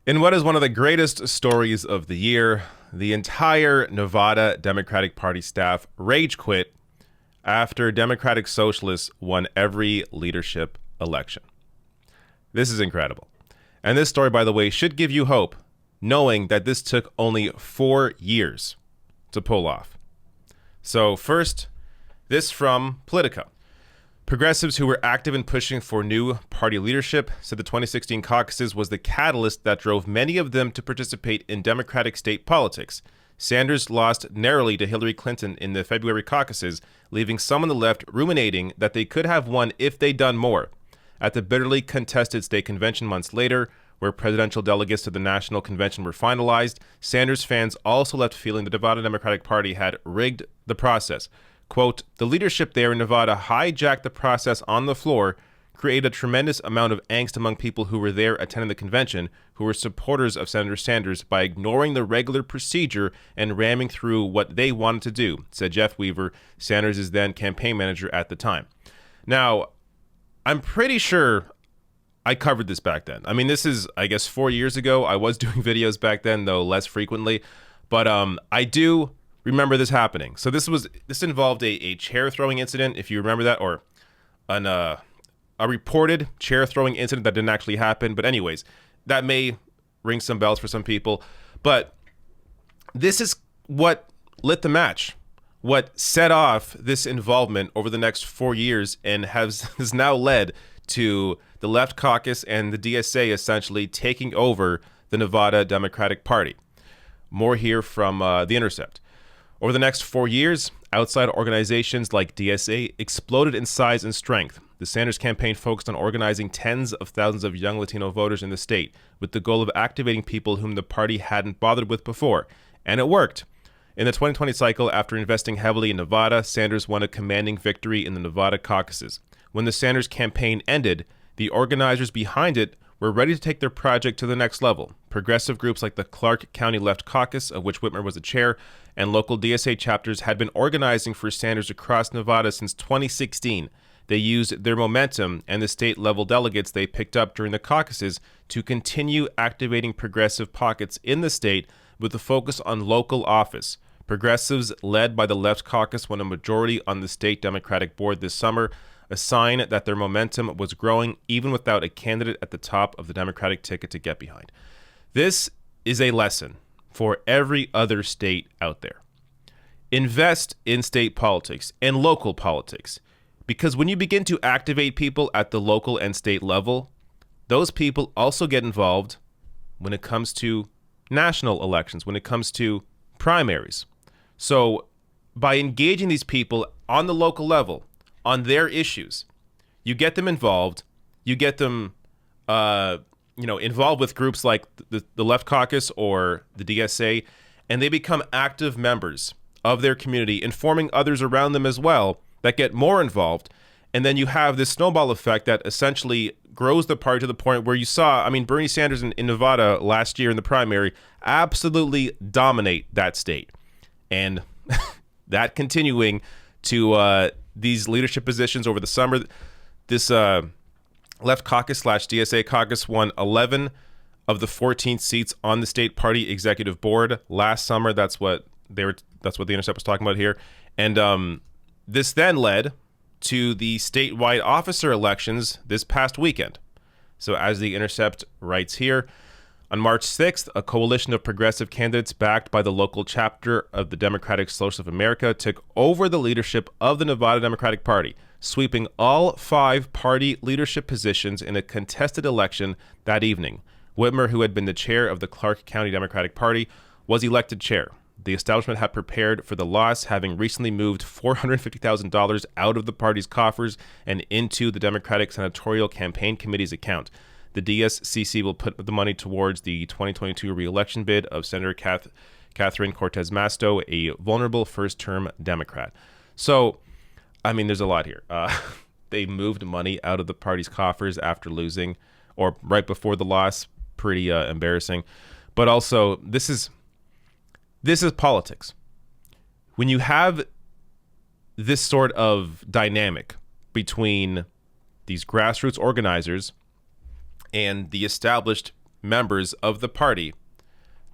In what is one of the greatest stories of the year, the entire Nevada Democratic Party staff rage quit after Democratic Socialists won every leadership election. This is incredible. And this story, by the way, should give you hope, knowing that this took only 4 years to pull off. So first, this from Politico. Progressives who were active in pushing for new party leadership said the 2016 caucuses was the catalyst that drove many of them to participate in Democratic state politics. Sanders lost narrowly to Hillary Clinton in the February caucuses, leaving some on the left ruminating that they could have won if they'd done more. At the bitterly contested state convention months later, where presidential delegates to the national convention were finalized, Sanders fans also left feeling the Nevada Democratic Party had rigged the process. Quote, the leadership there in Nevada hijacked the process on the floor, created a tremendous amount of angst among people who were there attending the convention, who were supporters of Senator Sanders, by ignoring the regular procedure and ramming through what they wanted to do, said Jeff Weaver, Sanders' then campaign manager at the time. Now, I'm pretty sure I covered this back then. I mean, this is, I guess, 4 years ago. I was doing videos back then, though less frequently. But I do remember this happening. So this involved a chair throwing incident, if you remember that, or a reported chair throwing incident that didn't actually happen. But anyways, that may ring some bells for some people. But this is what lit the match, what set off this involvement over the next 4 years, and has now led to the left caucus and the DSA essentially taking over the Nevada Democratic Party. More here from The Intercept. Over the next 4 years, outside organizations like DSA exploded in size and strength. The Sanders campaign focused on organizing tens of thousands of young Latino voters in the state with the goal of activating people whom the party hadn't bothered with before. And it worked. In the 2020 cycle, after investing heavily in Nevada, Sanders won a commanding victory in the Nevada caucuses. When the Sanders campaign ended, the organizers behind it were ready to take their project to the next level. Progressive groups like the Clark County Left Caucus, of which Whitmer was the chair, and local DSA chapters had been organizing for Sanders across Nevada since 2016. They used their momentum and the state-level delegates they picked up during the caucuses to continue activating progressive pockets in the state with a focus on local office. Progressives, led by the Left Caucus, won a majority on the state Democratic board this summer, a sign that their momentum was growing even without a candidate at the top of the Democratic ticket to get behind. This is a lesson for every other state out there. Invest in state politics and local politics, because when you begin to activate people at the local and state level, those people also get involved when it comes to national elections, when it comes to primaries. So by engaging these people on the local level, on their issues, you get them involved, you get them involved with groups like the Left Caucus or the DSA, and they become active members of their community, informing others around them as well that get more involved. And then you have this snowball effect that essentially grows the party to the point where you saw, Bernie Sanders in Nevada last year in the primary absolutely dominate that state. And that continuing to these leadership positions over the summer. This Left Caucus / DSA caucus won 11 of the 14 seats on the state party executive board last summer. That's what The Intercept was talking about here. And this then led to the statewide officer elections this past weekend. So as The Intercept writes here, on March 6th, a coalition of progressive candidates backed by the local chapter of the Democratic Socialists of America took over the leadership of the Nevada Democratic Party, sweeping all 5 party leadership positions in a contested election that evening. Whitmer, who had been the chair of the Clark County Democratic Party, was elected chair. The establishment had prepared for the loss, having recently moved $450,000 out of the party's coffers and into the Democratic Senatorial Campaign Committee's account. The DSCC will put the money towards the 2022 re-election bid of Senator Catherine Cortez Masto, a vulnerable first-term Democrat. So, there's a lot here. They moved money out of the party's coffers after losing, or right before the loss. Pretty embarrassing. But also, this is politics. When you have this sort of dynamic between these grassroots organizers and the established members of the party,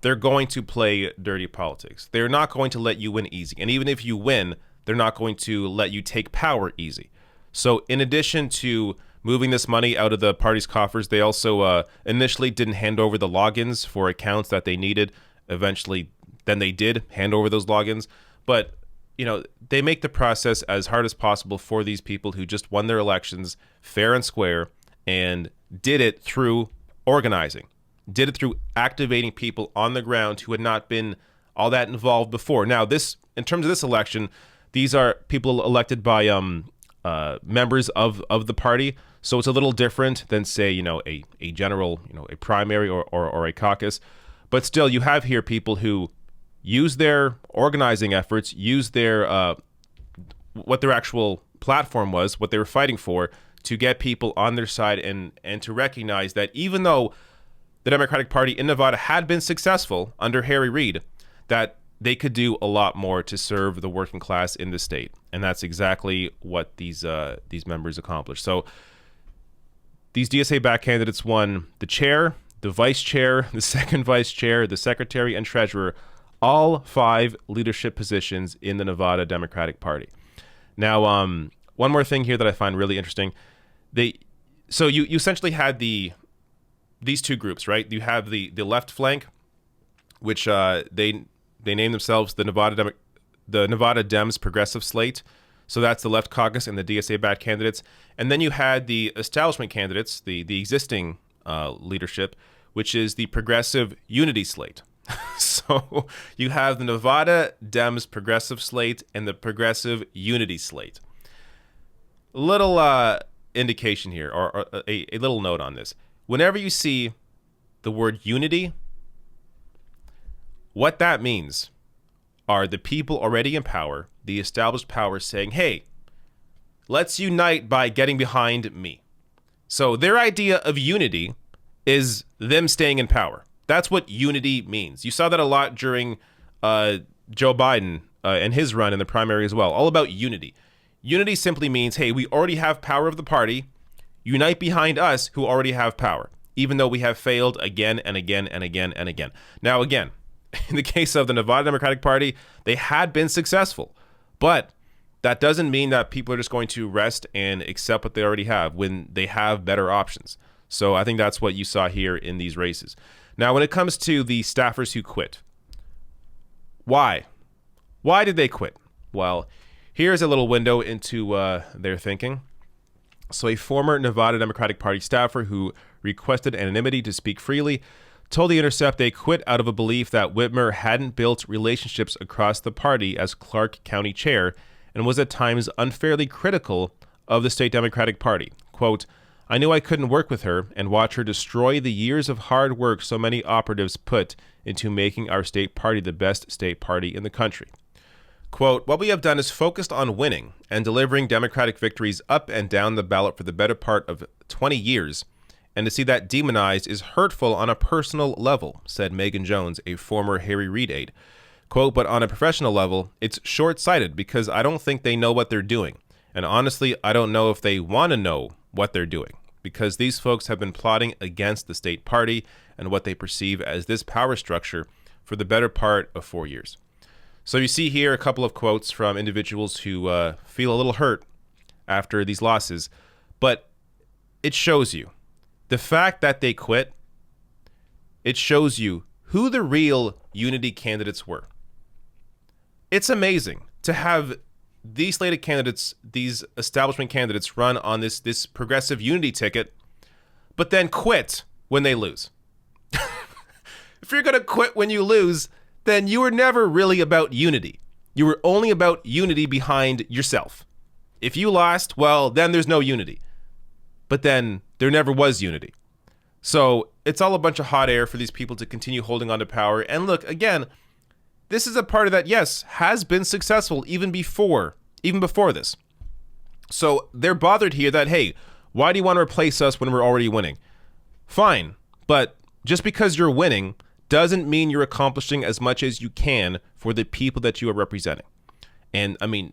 they're going to play dirty politics. They're not going to let you win easy. And even if you win, they're not going to let you take power easy. So in addition to moving this money out of the party's coffers, they also initially didn't hand over the logins for accounts that they needed. Eventually, then they did hand over those logins. But, you know, they make the process as hard as possible for these people who just won their elections fair and square and did it through organizing, did it through activating people on the ground who had not been all that involved before. Now, this, in terms of this election, these are people elected by members of the party. So it's a little different than, say, you know, a general, you know, a primary or a caucus. But still, you have here people who use their organizing efforts, use their what their actual platform was, what they were fighting for, to get people on their side and to recognize that even though the Democratic Party in Nevada had been successful under Harry Reid, that they could do a lot more to serve the working class in the state. And that's exactly what these members accomplished. So these DSA-backed candidates won the chair, the vice chair, the second vice chair, the secretary, and treasurer, all 5 leadership positions in the Nevada Democratic Party. Now, one more thing here that I find really interesting. So you essentially had these two groups, right? You have the left flank, which they name themselves the Nevada Dems Progressive Slate. So that's the left caucus and the DSA-backed candidates. And then you had the establishment candidates, the existing leadership, which is the Progressive Unity Slate. So you have the Nevada Dems Progressive Slate and the Progressive Unity Slate. Little indication here, or a little note on this. Whenever you see the word unity, what that means are the people already in power, the established power, saying, hey, let's unite by getting behind me. So their idea of unity is them staying in power. That's what unity means. You saw that a lot during Joe Biden and his run in the primary as well. All about unity. Unity simply means, hey, we already have power of the party. Unite behind us who already have power, even though we have failed again and again and again and again. Now, again, in the case of the Nevada Democratic Party, they had been successful. But that doesn't mean that people are just going to rest and accept what they already have when they have better options. So I think that's what you saw here in these races. Now, when it comes to the staffers who quit, why? Why did they quit? Well, here's a little window into their thinking. So a former Nevada Democratic Party staffer who requested anonymity to speak freely told The Intercept they quit out of a belief that Whitmer hadn't built relationships across the party as Clark County chair and was at times unfairly critical of the state Democratic Party. Quote, I knew I couldn't work with her and watch her destroy the years of hard work so many operatives put into making our state party the best state party in the country. Quote, what we have done is focused on winning and delivering Democratic victories up and down the ballot for the better part of 20 years, and to see that demonized is hurtful on a personal level, said Megan Jones, a former Harry Reid aide. Quote, but on a professional level, it's short-sighted because I don't think they know what they're doing. And honestly, I don't know if they want to know what they're doing, because these folks have been plotting against the state party and what they perceive as this power structure for the better part of 4 years. So you see here a couple of quotes from individuals who feel a little hurt after these losses, but it shows you the fact that they quit. It shows you who the real unity candidates were. It's amazing to have these slated candidates, these establishment candidates, run on this progressive unity ticket, but then quit when they lose. If you're going to quit when you lose, then you were never really about unity. You were only about unity behind yourself. If you lost, well, then there's no unity. But then there never was unity. So it's all a bunch of hot air for these people to continue holding on to power. And look, again, this is a party that, yes, has been successful even before this. So they're bothered here that, hey, why do you want to replace us when we're already winning? Fine, but just because you're winning doesn't mean you're accomplishing as much as you can for the people that you are representing. And I mean,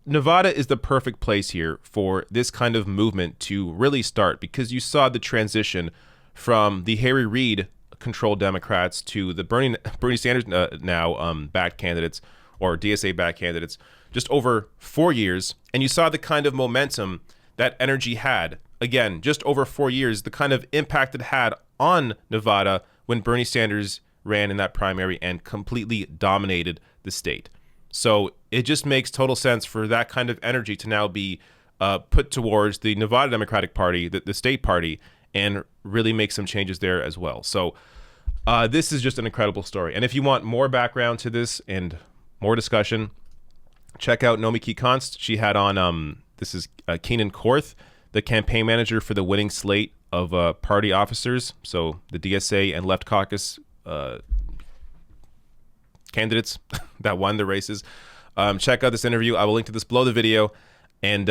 Nevada is the perfect place here for this kind of movement to really start, because you saw the transition from the Harry Reid controlled Democrats to the Bernie Sanders backed candidates, or DSA-backed candidates, just over 4 years. And you saw the kind of momentum that energy had. Again, just over 4 years, the kind of impact it had on Nevada when Bernie Sanders ran in that primary and completely dominated the state. So it just makes total sense for that kind of energy to now be put towards the Nevada Democratic Party, the state party, and really make some changes there as well. So this is just an incredible story. And if you want more background to this and more discussion, check out Nomiki Konst. She had on, this is Keenan Korth, the campaign manager for the winning slate of party officers. So the DSA and Left Caucus candidates that won the races. Check out this interview. I will link to this below the video. And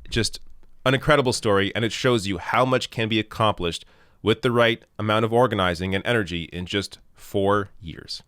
just an incredible story. And it shows you how much can be accomplished with the right amount of organizing and energy in just 4 years.